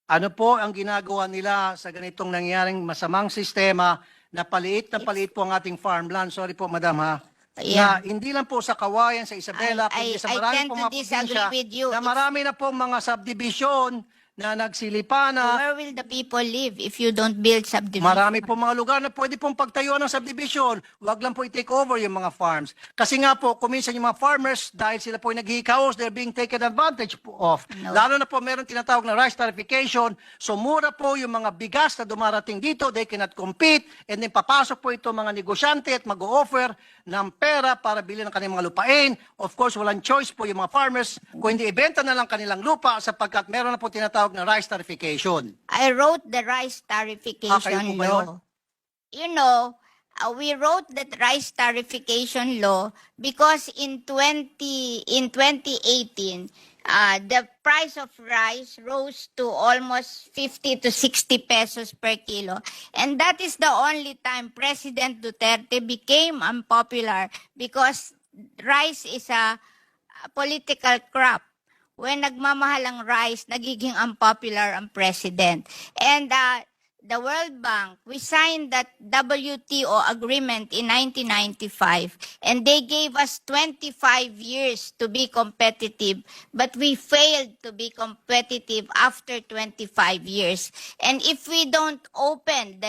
Ano po ang ginagawa nila sa ganitong nangyaring masamang sistema na paliit po ang ating farmland? Sorry po, madam ha. Yeah. Na hindi lang po sa Kawayan, sa Isabela, kundi sa marami tend pong to mga probinsya disagree with you. na marami na pong mga subdivision na nagsilipa na. Where will the people live if you don't build subdivision? Marami po mga lugar na pwede pong pagtayuan ng subdivision. Huwag lang po i-take over yung mga farms. Kasi nga po, kuminsan yung mga farmers, dahil sila po naghihikaos, they're being taken advantage of. No. Lalo na po meron tinatawag na rice tarification. So mura po yung mga bigas na dumarating dito, they cannot compete. And then papasok po ito mga negosyante at mag-o-offer ng pera para bilhin ng kanilang mga lupain. Of course, walang choice po yung mga farmers kung hindi ibenta na lang kanilang lupa sapagkat meron na po tinatawag na rice tarification. I wrote the rice tarification po ba yun? law. You know, we wrote that rice tarification law because in 2018, the price of rice rose to almost 50 to 60 pesos per kilo. And that is the only time President Duterte became unpopular because rice is a political crop. When nagmamahal ang rice, nagiging unpopular ang president. And the World Bank, we signed that WTO agreement in 1995, and they gave us 25 years to be competitive, but we failed to be competitive after 25 years. And if we don't open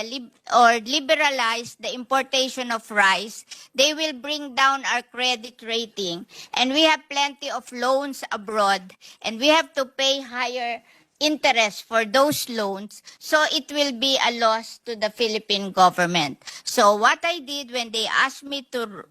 or liberalize the importation of rice, they will bring down our credit rating. And we have plenty of loans abroad, and we have to pay higher interest for those loans, so it will be a loss to the Philippine government. So what I did when they asked me to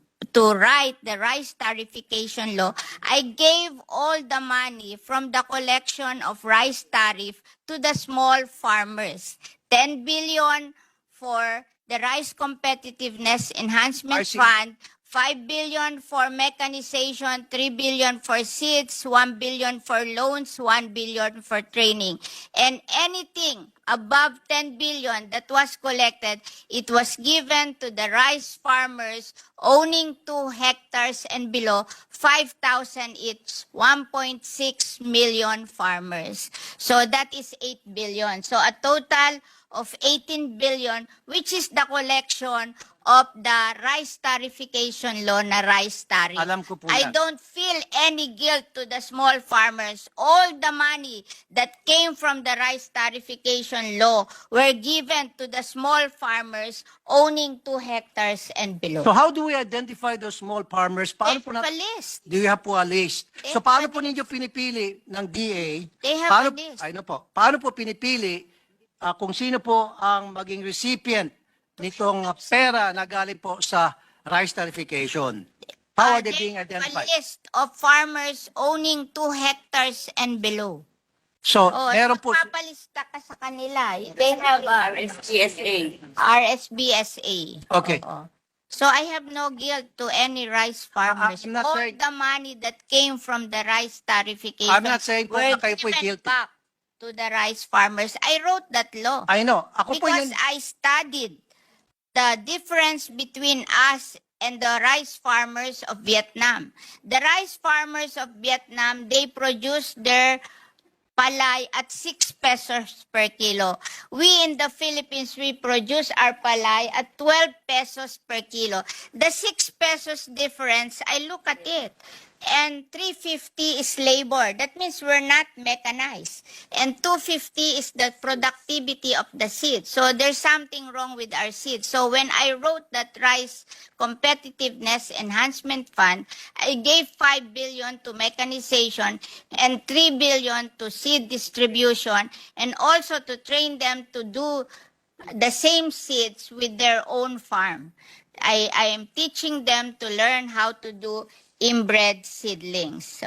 write the rice tarification law, I gave all the money from the collection of rice tariff to the small farmers. 10 billion for the Rice Competitiveness Enhancement Fund, 5 billion for mechanization, 3 billion for seeds, 1 billion for loans, 1 billion for training. And anything above 10 billion that was collected, it was given to the rice farmers owning 2 hectares and below, 5,000 each, 1.6 million farmers. So that is 8 billion. So a total of 18 billion, which is the collection of the rice tarification law na rice tariff. Alam ko po I yan. don't feel any guilt to the small farmers. All the money that came from the rice tarification law were given to the small farmers owning 2 hectares and below. So how do we identify those small farmers? Paano po They have a list. Do you have po a list? They So have paano a po ninyo pinipili ng DA? They have paano, a list. Paano po pinipili kung sino po ang maging recipient nitong pera na galing po sa rice tarification? How are they being identified? A list of farmers owning 2 hectares and below. So, Oh, meron po... papalista ka sa kanila. They have RSBSA. RSBSA. Okay. Oo. So I have no guilt to any rice farmers. I'm not All saying- the money that came from the rice tarification I'm not saying po were na kayo po'y given guilty. back to the rice farmers. I wrote that law I know. Ako po because yun... I studied the difference between us and the rice farmers of Vietnam. The rice farmers of Vietnam, they produce their palay at 6 pesos per kilo. We in the Philippines, we produce our palay at 12 pesos per kilo. The 6 pesos difference, I look at it. And 350 is labor. That means we're not mechanized. And 250 is the productivity of the seed. So there's something wrong with our seed. So when I wrote that Rice Competitiveness Enhancement Fund, I gave 5 billion to mechanization and 3 billion to seed distribution, and also to train them to do the same seeds with their own farm. I am teaching them to learn how to do inbred seedlings.